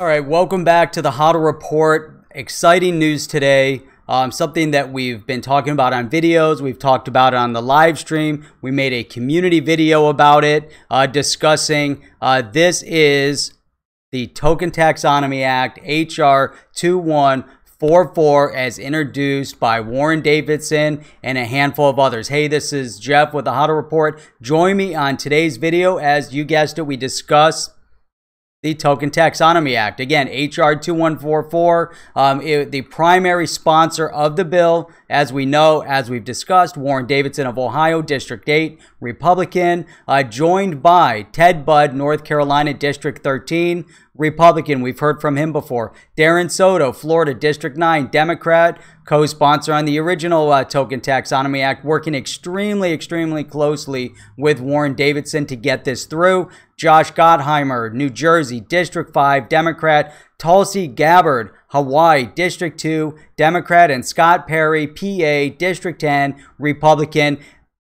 All right, welcome back to the HODL Report. Exciting news today. Something that we've been talking about on videos. We've talked about it on the live stream. We made a community video about it, discussing this is the Token Taxonomy Act, HR 2144, as introduced by Warren Davidson and a handful of others. Hey, this is Jeff with the HODL Report. Join me on today's video. As you guessed it, we discuss the Token Taxonomy Act. Again, HR 2144, the primary sponsor of the bill, as we know, as we've discussed, Warren Davidson of Ohio, District 8, Republican, joined by Ted Budd, North Carolina, District 13, Republican. We've heard from him before. Darren Soto, Florida, District 9, Democrat, co-sponsor on the original Token Taxonomy Act, working extremely closely with Warren Davidson to get this through. Josh Gottheimer, New Jersey, District 5, Democrat. Tulsi Gabbard, Hawaii, District 2, Democrat. And Scott Perry, PA, District 10, Republican.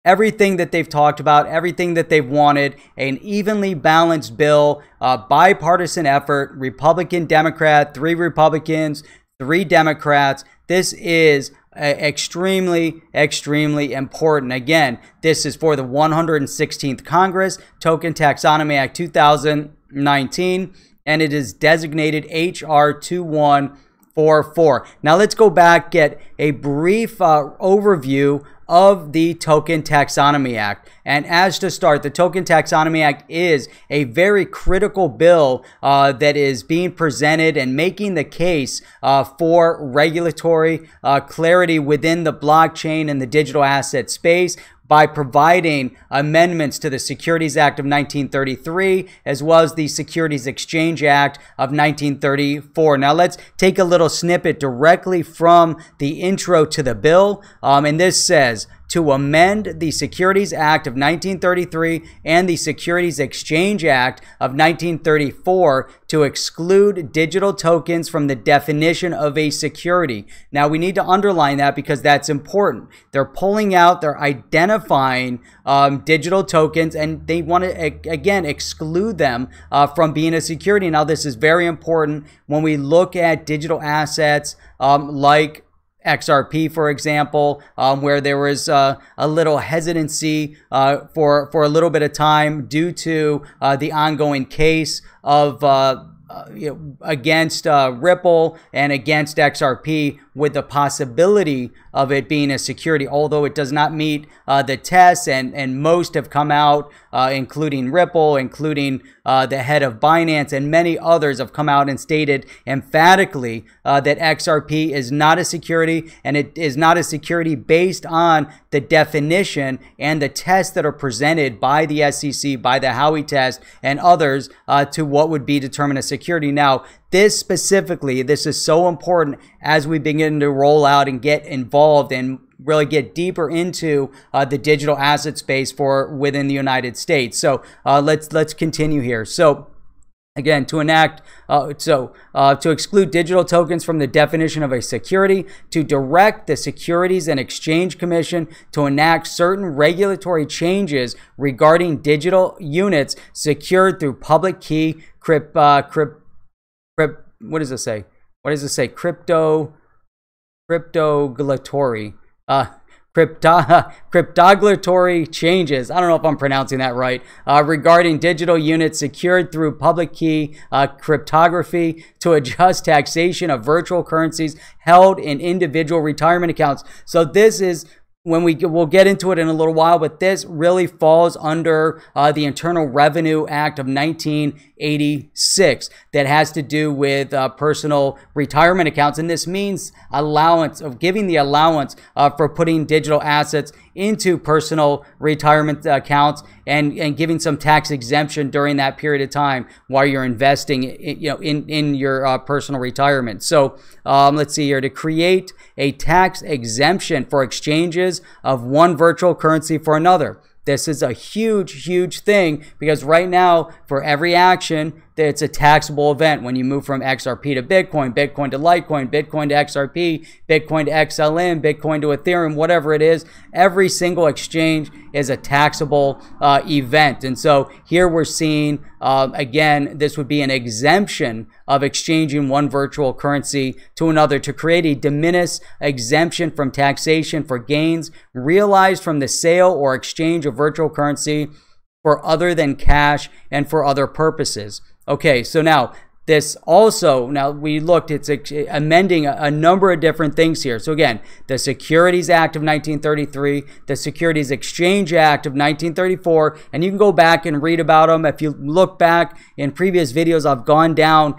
Everything that they've talked about, everything that they've wanted, an evenly balanced bill, bipartisan effort, Republican, Democrat, 3 Republicans, 3 Democrats. This is extremely important. Again, this is for the 116th Congress, Token Taxonomy Act 2019, and it is designated HR 2144. Now let's go back, get a brief overview of the Token Taxonomy Act. And as to start, the Token Taxonomy Act is a very critical bill that is being presented and making the case for regulatory clarity within the blockchain and the digital asset space, by providing amendments to the Securities Act of 1933, as well as the Securities Exchange Act of 1934. Now let's take a little snippet directly from the intro to the bill. And this says, to amend the Securities Act of 1933 and the Securities Exchange Act of 1934 to exclude digital tokens from the definition of a security. Now, we need to underline that because that's important. They're pulling out, they're identifying digital tokens, and they want to, again, exclude them from being a security. Now, this is very important when we look at digital assets like XRP, for example, where there was a little hesitancy for a little bit of time due to the ongoing case of against Ripple and against XRP, with the possibility of it being a security, although it does not meet the tests, and most have come out, including Ripple, including the head of Binance, and many others have come out and stated emphatically that XRP is not a security, and it is not a security based on the definition and the tests that are presented by the SEC, by the Howey test, and others to what would be determined a security. Now, this specifically, this is so important as we begin to roll out and get involved and really get deeper into the digital asset space for within the United States. So let's continue here. So again, to enact, to exclude digital tokens from the definition of a security, to direct the Securities and Exchange Commission to enact certain regulatory changes regarding digital units secured through public key what does it say? What does it say? Cryptoglotory. Cryptoglotory changes. I don't know if I'm pronouncing that right. Regarding digital units secured through public key cryptography, to adjust taxation of virtual currencies held in individual retirement accounts. So this is, we'll get into it in a little while, but this really falls under the Internal Revenue Act of 1986 that has to do with personal retirement accounts. And this means allowance of giving the allowance for putting digital assets into personal retirement accounts and giving some tax exemption during that period of time while you're investing in your personal retirement. So let's see here, to create a tax exemption for exchanges of one virtual currency for another. This is a huge thing, because right now, for every action it's a taxable event when you move from XRP to Bitcoin, Bitcoin to Litecoin, Bitcoin to XRP, Bitcoin to XLM, Bitcoin to Ethereum, whatever it is. Every single exchange is a taxable event. And so here we're seeing, again, this would be an exemption of exchanging one virtual currency to another to create a de minimis exemption from taxation for gains realized from the sale or exchange of virtual currency for other than cash and for other purposes. Okay, so now this also, now we looked, it's amending a number of different things here. So again, the Securities Act of 1933, the Securities Exchange Act of 1934, and you can go back and read about them. If you look back in previous videos, I've gone down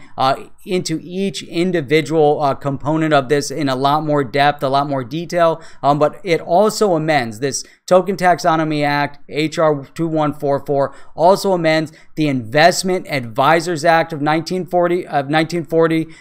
into each individual component of this in a lot more depth, a lot more detail, but it also amends this Token Taxonomy Act, HR 2144, also amends the Investment Advisors Act of 1940,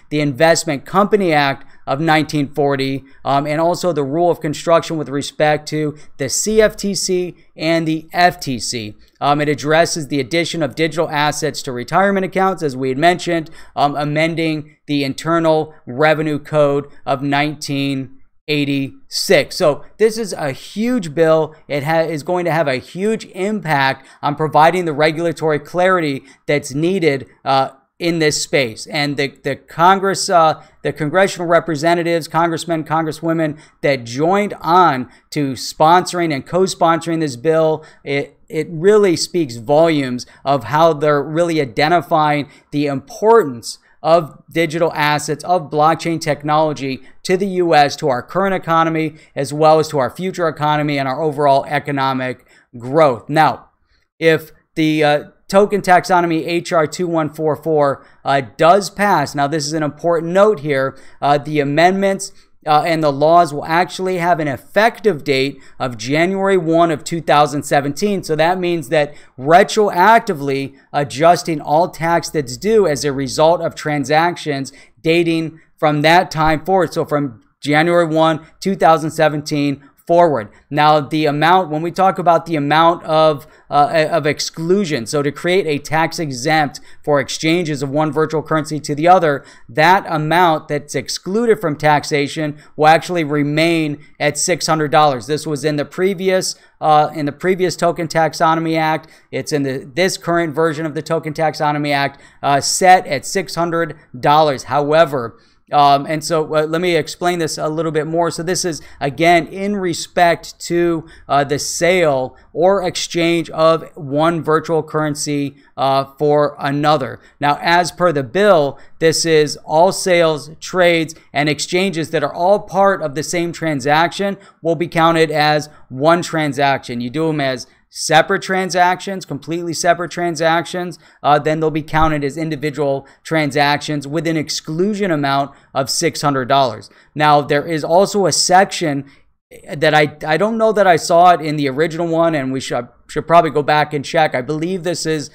the Investment Company Act of 1940, and also the rule of construction with respect to the CFTC and the FTC. It addresses the addition of digital assets to retirement accounts, as we had mentioned, amending the Internal Revenue Code of 1986. So this is a huge bill. It is going to have a huge impact on providing the regulatory clarity that's needed in this space. And the Congressional Representatives, Congressmen, Congresswomen that joined on to sponsoring and co-sponsoring this bill, it really speaks volumes of how they're really identifying the importance of digital assets, of blockchain technology to the U.S., to our current economy, as well as to our future economy and our overall economic growth. Now, if the Token Taxonomy HR 2144 does pass, now this is an important note here, the amendments and the laws will actually have an effective date of January 1 of 2017. So that means that retroactively adjusting all tax that's due as a result of transactions dating from that time forward. So from January 1, 2017 forward. Now, the amount, when we talk about the amount of exclusion, so to create a tax exempt for exchanges of one virtual currency to the other, that amount that's excluded from taxation will actually remain at $600. This was in the previous Token Taxonomy Act. It's in this current version of the Token Taxonomy Act, set at $600. However, and so let me explain this a little bit more. So this is, again, in respect to the sale or exchange of one virtual currency for another. Now, as per the bill, this is all sales, trades, and exchanges that are all part of the same transaction will be counted as one transaction. You do them as separate transactions, completely separate transactions, then they'll be counted as individual transactions with an exclusion amount of $600. Now, there is also a section that I don't know that I saw it in the original one, and we should probably go back and check. I believe this is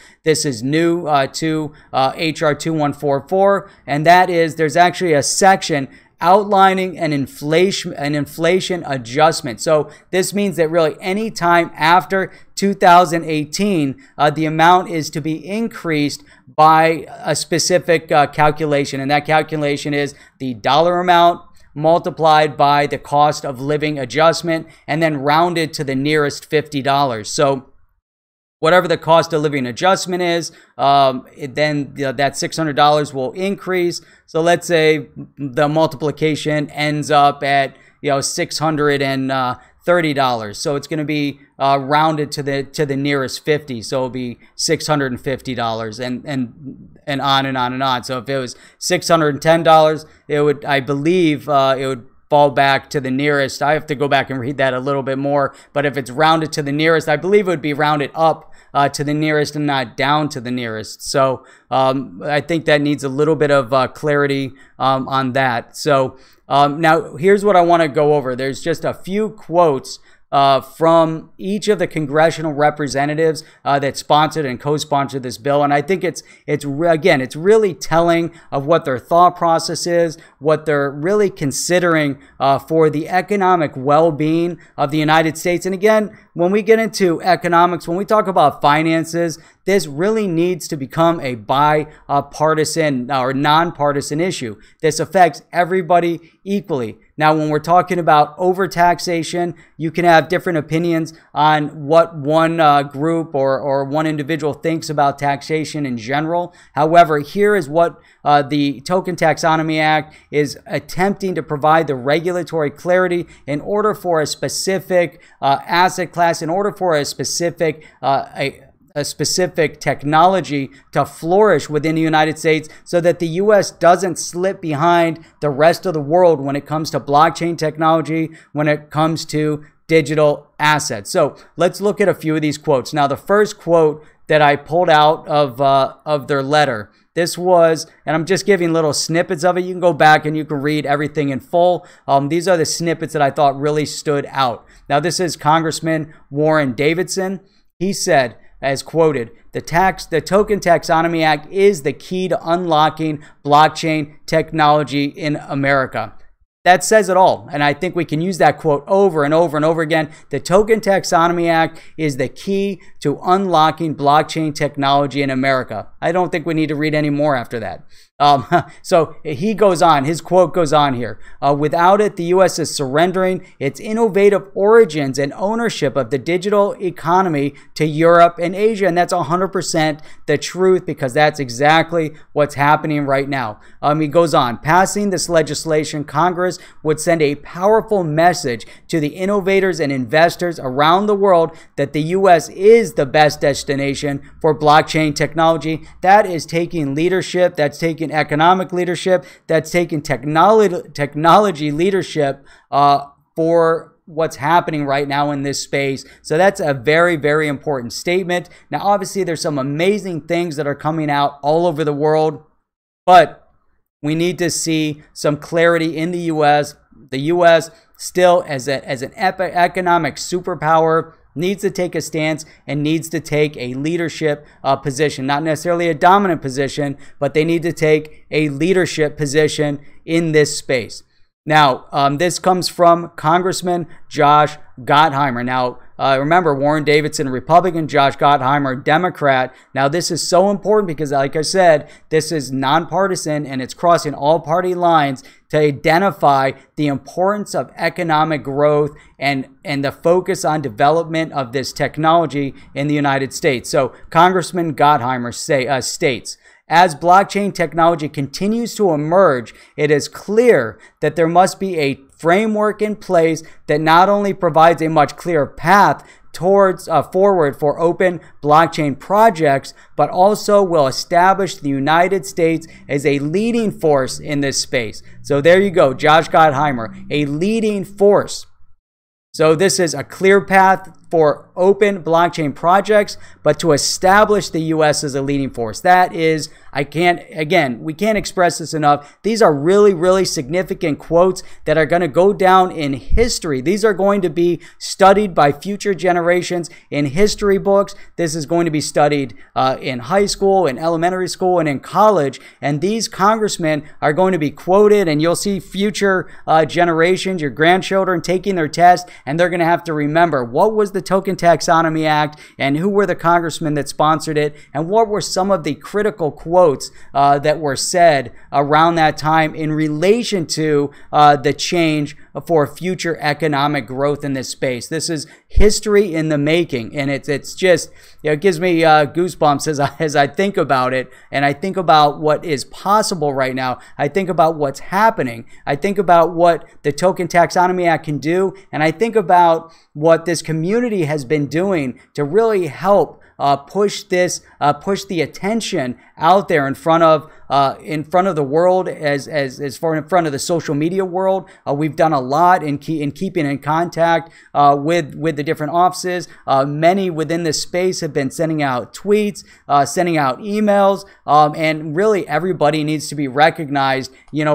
new to HR 2144, and that is there's actually a section outlining an inflation adjustment. So this means that really any time after 2018, the amount is to be increased by a specific calculation, and that calculation is the dollar amount multiplied by the cost of living adjustment and then rounded to the nearest $50. So whatever the cost of living adjustment is, then that $600 will increase. So let's say the multiplication ends up at $630. So it's going to be rounded to the nearest 50. So it'll be $650 and on and on and on. So if it was $610, it would, I believe, it would fall back to the nearest. I have to go back and read that a little bit more. But if it's rounded to the nearest, I believe it would be rounded up to the nearest and not down to the nearest. So I think that needs a little bit of clarity on that. So now here's what I want to go over. There's just a few quotes from each of the congressional representatives that sponsored and co-sponsored this bill. And I think it's really telling of what their thought process is, what they're really considering for the economic well-being of the United States. And again, when we get into economics, when we talk about finances, this really needs to become a bipartisan or nonpartisan issue. This affects everybody equally. Now, when we're talking about overtaxation, you can have different opinions on what one group or one individual thinks about taxation in general. However, here is what the Token Taxonomy Act is attempting to provide the regulatory clarity in order for a specific asset class, in order for a specific technology to flourish within the United States, so that the U.S. doesn't slip behind the rest of the world when it comes to blockchain technology, when it comes to digital assets. So let's look at a few of these quotes. Now, the first quote that I pulled out of their letter, this was, and I'm just giving little snippets of it. You can go back and you can read everything in full. These are the snippets that I thought really stood out. Now, this is Congressman Warren Davidson. He said, as quoted, the Token Taxonomy Act is the key to unlocking blockchain technology in America. That says it all, and I think we can use that quote over and over and over again. The Token Taxonomy Act is the key to unlocking blockchain technology in America. I don't think we need to read any more after that. So he goes on, his quote goes on here. Without it, the U.S. is surrendering its innovative origins and ownership of the digital economy to Europe and Asia. And that's 100% the truth, because that's exactly what's happening right now. He goes on, passing this legislation, Congress would send a powerful message to the innovators and investors around the world that the U.S. is the best destination for blockchain technology. That is taking leadership, that's taking economic leadership, that's taking technology leadership for what's happening right now in this space. So that's a very, very important statement. Now, obviously, there's some amazing things that are coming out all over the world, but we need to see some clarity in the U.S. The U.S. still, as an economic superpower, needs to take a stance and needs to take a leadership position. Not necessarily a dominant position, but they need to take a leadership position in this space. Now, this comes from Congressman Josh Gottheimer. Now, remember, Warren Davidson, Republican, Josh Gottheimer, Democrat. Now, this is so important because, like I said, this is nonpartisan and it's crossing all party lines to identify the importance of economic growth and the focus on development of this technology in the United States. So, Congressman Gottheimer states, as blockchain technology continues to emerge, it is clear that there must be a framework in place that not only provides a much clearer path towards forward for open blockchain projects, but also will establish the United States as a leading force in this space. So there you go, Josh Gottheimer, a leading force. So this is a clear path for open blockchain projects, but to establish the U.S. as a leading force. That is, we can't express this enough. These are really, really significant quotes that are going to go down in history. These are going to be studied by future generations in history books. This is going to be studied in high school, in elementary school, and in college. And these congressmen are going to be quoted, and you'll see future generations, your grandchildren, taking their test, and they're going to have to remember what was the Token Taxonomy Act and who were the congressmen that sponsored it, and what were some of the critical quotes that were said around that time in relation to the change for future economic growth in this space. This is history in the making, and it's just, it gives me goosebumps as I think about it, and I think about what is possible right now. I think about what's happening. I think about what the Token Taxonomy Act can do, and I think about what this community has been doing to really help push the attention out there in front of the world, as far in front of the social media world. We've done a lot in keeping in contact with the different offices. Many within this space have been sending out tweets, sending out emails, and really everybody needs to be recognized,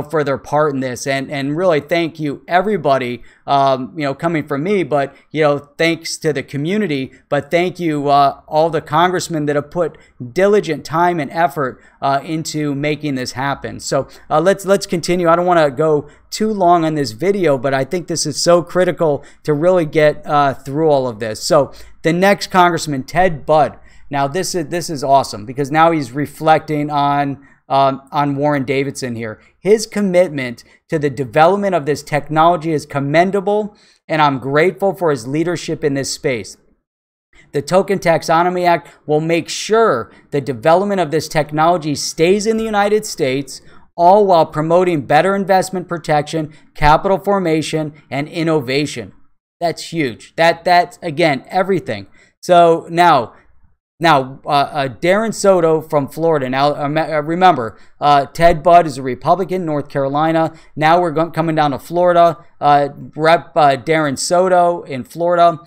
for their part in this. And really thank you everybody, coming from me, but thanks to the community, but thank you all the congressmen that have put diligent time and effort into making this happen. So let's continue. I don't want to go too long on this video, but I think this is so critical to really get through all of this. So the next congressman, Ted Budd. Now, this is awesome because now he's reflecting on Warren Davidson here. His commitment to the development of this technology is commendable, and I'm grateful for his leadership in this space. The Token Taxonomy Act will make sure the development of this technology stays in the United States, all while promoting better investment protection, capital formation, and innovation. That's huge. That's again, everything. So now, Darren Soto from Florida. Now, remember, Ted Budd is a Republican, North Carolina. Now we're coming down to Florida. Rep. Darren Soto in Florida.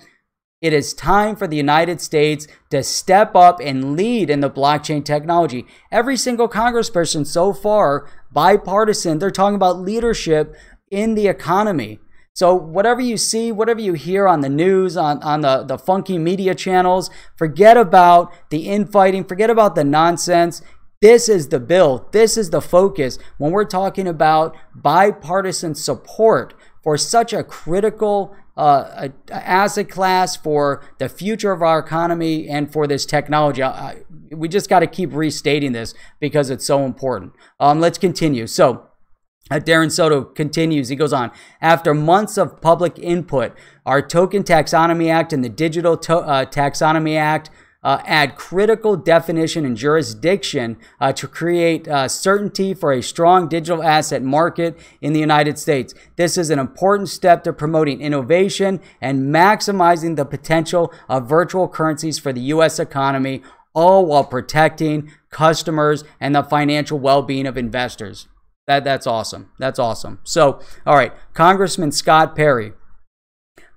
It is time for the United States to step up and lead in the blockchain technology. Every single congressperson so far, bipartisan, they're talking about leadership in the economy. So whatever you see, whatever you hear on the news, on the funky media channels, forget about the infighting, forget about the nonsense. This is the bill. This is the focus when we're talking about bipartisan support for such a critical asset class for the future of our economy and for this technology. We just got to keep restating this because it's so important. Let's continue. So Darren Soto continues. He goes on. After months of public input, our Token Taxonomy Act and the Digital Taxonomy Act add critical definition and jurisdiction to create certainty for a strong digital asset market in the United States. This is an important step to promoting innovation and maximizing the potential of virtual currencies for the U.S. economy, all while protecting customers and the financial well-being of investors. That's awesome. That's awesome. So, all right, Congressman Scott Perry.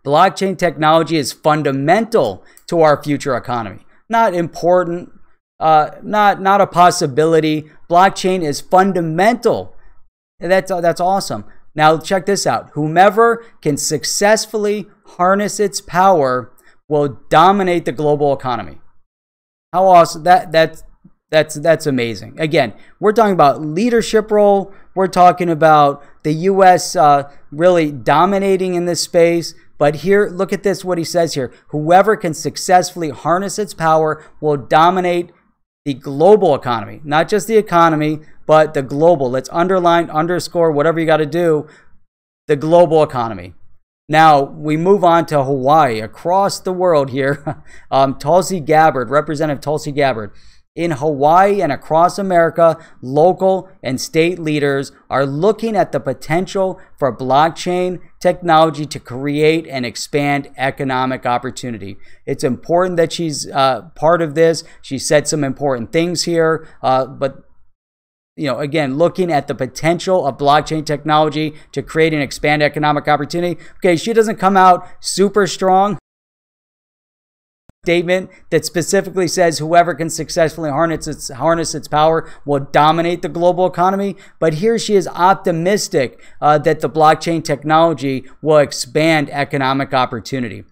Blockchain technology is fundamental to our future economy. Not important, not a possibility. Blockchain is fundamental. That's awesome. Now check this out. Whomever can successfully harness its power will dominate the global economy. How awesome! That's amazing. Again, we're talking about leadership role. We're talking about the U.S. Really dominating in this space. But here, look at this, what he says here. Whoever can successfully harness its power will dominate the global economy. Not just the economy, but the global. Let's underline, underscore, whatever you got to do, the global economy. Now, we move on to Hawaii. Across the world here, Tulsi Gabbard, Representative Tulsi Gabbard. In Hawaii and across America, local and state leaders are looking at the potential for blockchain technology to create and expand economic opportunity. It's important that she's part of this. She said some important things here, but you know, again, looking at the potential of blockchain technology to create and expand economic opportunity. Okay, she doesn't come out super strong. Statement that specifically says whoever can successfully harness its power will dominate the global economy. But here she is optimistic that the blockchain technology will expand economic opportunity.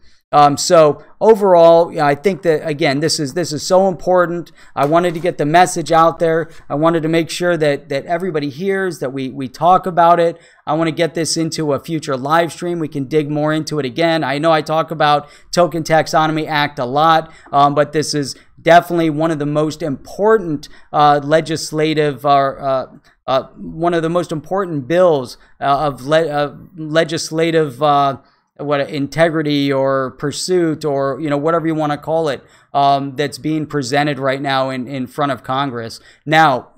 So overall, I think that, again, this is so important. I wanted to get the message out there. I wanted to make sure that everybody hears, that we talk about it. I want to get this into a future live stream. We can dig more into it again. I know I talk about Token Taxonomy Act a lot, but this is definitely one of the most important legislative one of the most important bills of legislative integrity or pursuit, or whatever you want to call it, that's being presented right now in front of Congress. Now,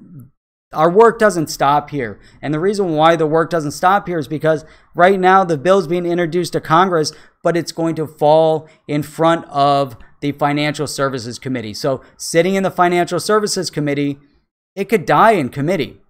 our work doesn't stop here, and the reason why the work doesn't stop here is because right now the bill's being introduced to Congress, but it's going to fall in front of the Financial Services Committee. So sitting in the Financial Services Committee, it could die in committee.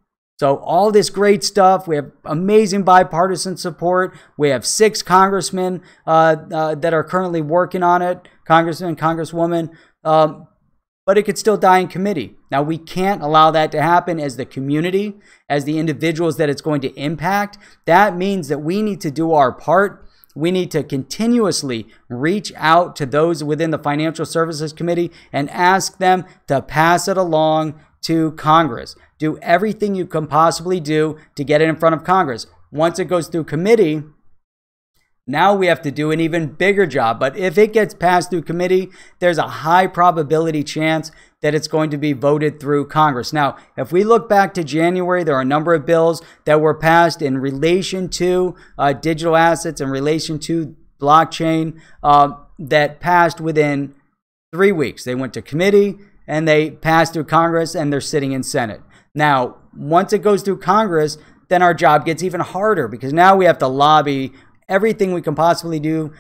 So all this great stuff, we have amazing bipartisan support. We have 6 congressmen that are currently working on it, congressmen, congresswoman, but it could still die in committee. Now, we can't allow that to happen as the community, as the individuals that it's going to impact. That means that we need to do our part. We need to continuously reach out to those within the Financial Services Committee and ask them to pass it along to Congress. Do everything you can possibly do to get it in front of Congress. Once it goes through committee, Now we have to do an even bigger job. But if it gets passed through committee, there's a high probability chance that it's going to be voted through Congress. Now, if we look back to January, there are a number of bills that were passed in relation to digital assets, in relation to blockchain, that passed within 3 weeks. They went to committee and they passed through Congress, and they're sitting in Senate. Now, once it goes through Congress, then our job gets even harder, because now we have to lobby everything we can possibly do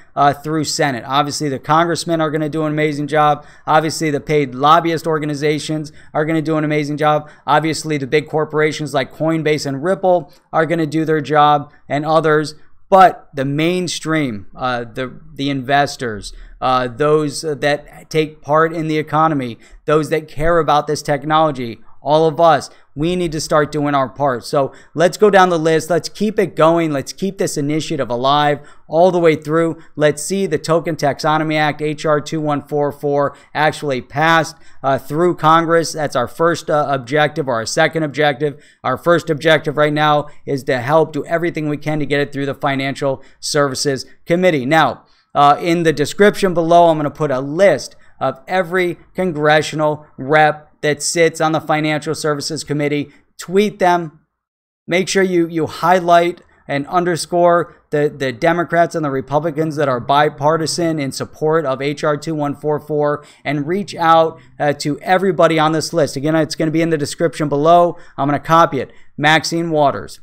through Senate. Obviously, the congressmen are going to do an amazing job. Obviously, the paid lobbyist organizations are going to do an amazing job. Obviously, the big corporations like Coinbase and Ripple are going to do their job, and others. But the mainstream, the investors, those that take part in the economy, those that care about this technology, all of us, we need to start doing our part. So let's go down the list. Let's keep it going. Let's keep this initiative alive all the way through. Let's see the Token Taxonomy Act, HR 2144, actually passed through Congress. That's our first objective, or our second objective. Our first objective right now is to help do everything we can to get it through the Financial Services Committee. Now, in the description below, I'm going to put a list of every congressional rep that sits on the Financial Services Committee. Tweet them. Make sure you highlight and underscore the Democrats and the Republicans that are bipartisan in support of HR 2144, and reach out to everybody on this list. Again, it's going to be in the description below. I'm going to copy it. Maxine Waters,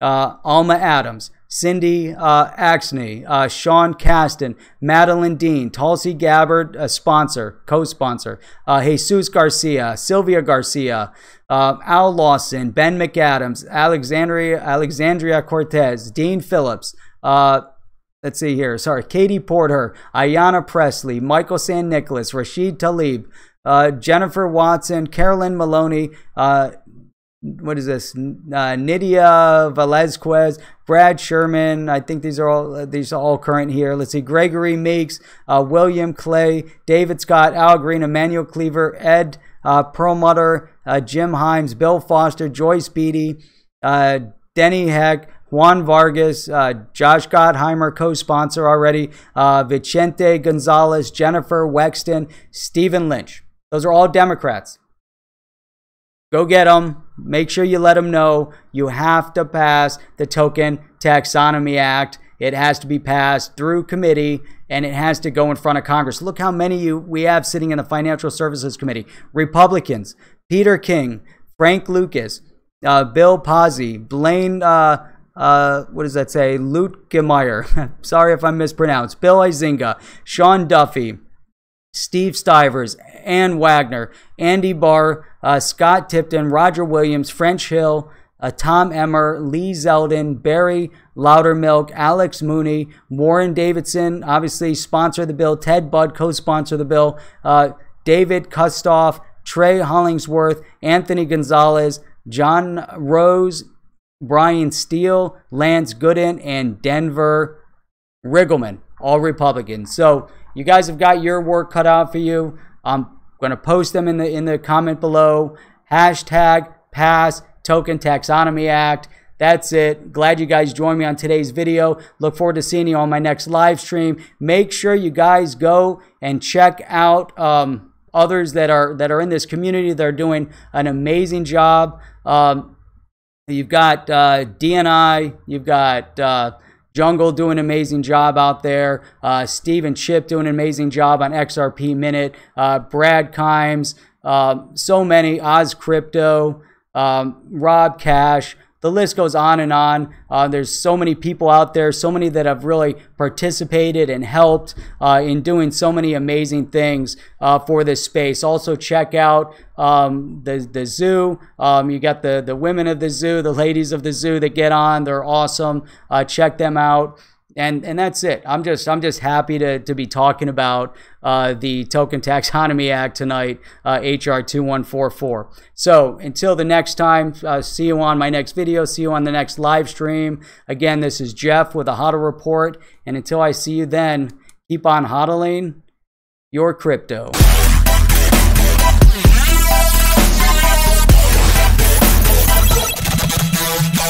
Alma Adams, Cindy Axne, Sean Casten, Madeleine Dean, Tulsi Gabbard, co-sponsor, Jesús García, Sylvia Garcia, Al Lawson, Ben McAdams, Alexandria Ocasio-Cortez, Dean Phillips, let's see here, Katie Porter, Ayanna Pressley, Michael San Nicolas, Rashida Tlaib, Jennifer Watson, Carolyn Maloney, what is this? Nydia Velázquez, Brad Sherman. I think these are all current here. Let's see. Gregory Meeks, William Clay, David Scott, Al Green, Emanuel Cleaver, Ed Perlmutter, Jim Himes, Bill Foster, Joyce Beatty, Denny Heck, Juan Vargas, Josh Gottheimer, co-sponsor already, Vicente González, Jennifer Wexton, Stephen Lynch. Those are all Democrats. Go get them. Make sure you let them know you have to pass the Token Taxonomy Act. It has to be passed through committee, and it has to go in front of Congress. Look how many we have sitting in the Financial Services Committee. Republicans: Peter King, Frank Lucas, Bill Pazzi, Blaine, what does that say? Luetkemeyer. Sorry if I mispronounced. Bill Izinga, Sean Duffy, Steve Stivers, Ann Wagner, Andy Barr, Scott Tipton, Roger Williams, French Hill, Tom Emmer, Lee Zeldin, Barry Loudermilk, Alex Mooney, Warren Davidson, obviously sponsor the bill, Ted Budd, co-sponsor the bill, David Kustoff, Trey Hollingsworth, Anthony Gonzalez, John Rose, Brian Steele, Lance Gooden, and Denver Riggleman, all Republicans. So you guys have got your work cut out for you. I'm going to post them in the comment below. Hashtag pass Token Taxonomy Act. That's it. Glad you guys joined me on today's video. Look forward to seeing you on my next live stream. Make sure you guys go and check out others that are in this community that are doing an amazing job. You've got DNI. You've got Jungle doing an amazing job out there. Steve and Chip doing an amazing job on XRP Minute. Brad Kimes. So many. Oz Crypto. Rob Cash. The list goes on and on. There's so many people out there, so many that have really participated and helped in doing so many amazing things for this space. Also, check out the zoo. You got the women of the zoo, the ladies of the zoo that get on. They're awesome. Check them out. And that's it. I'm just happy to be talking about the Token Taxonomy Act tonight, HR 2144. So until the next time, see you on my next video. See you on the next live stream. Again, this is Jeff with a HODL Report. And until I see you then, keep on hodling your crypto.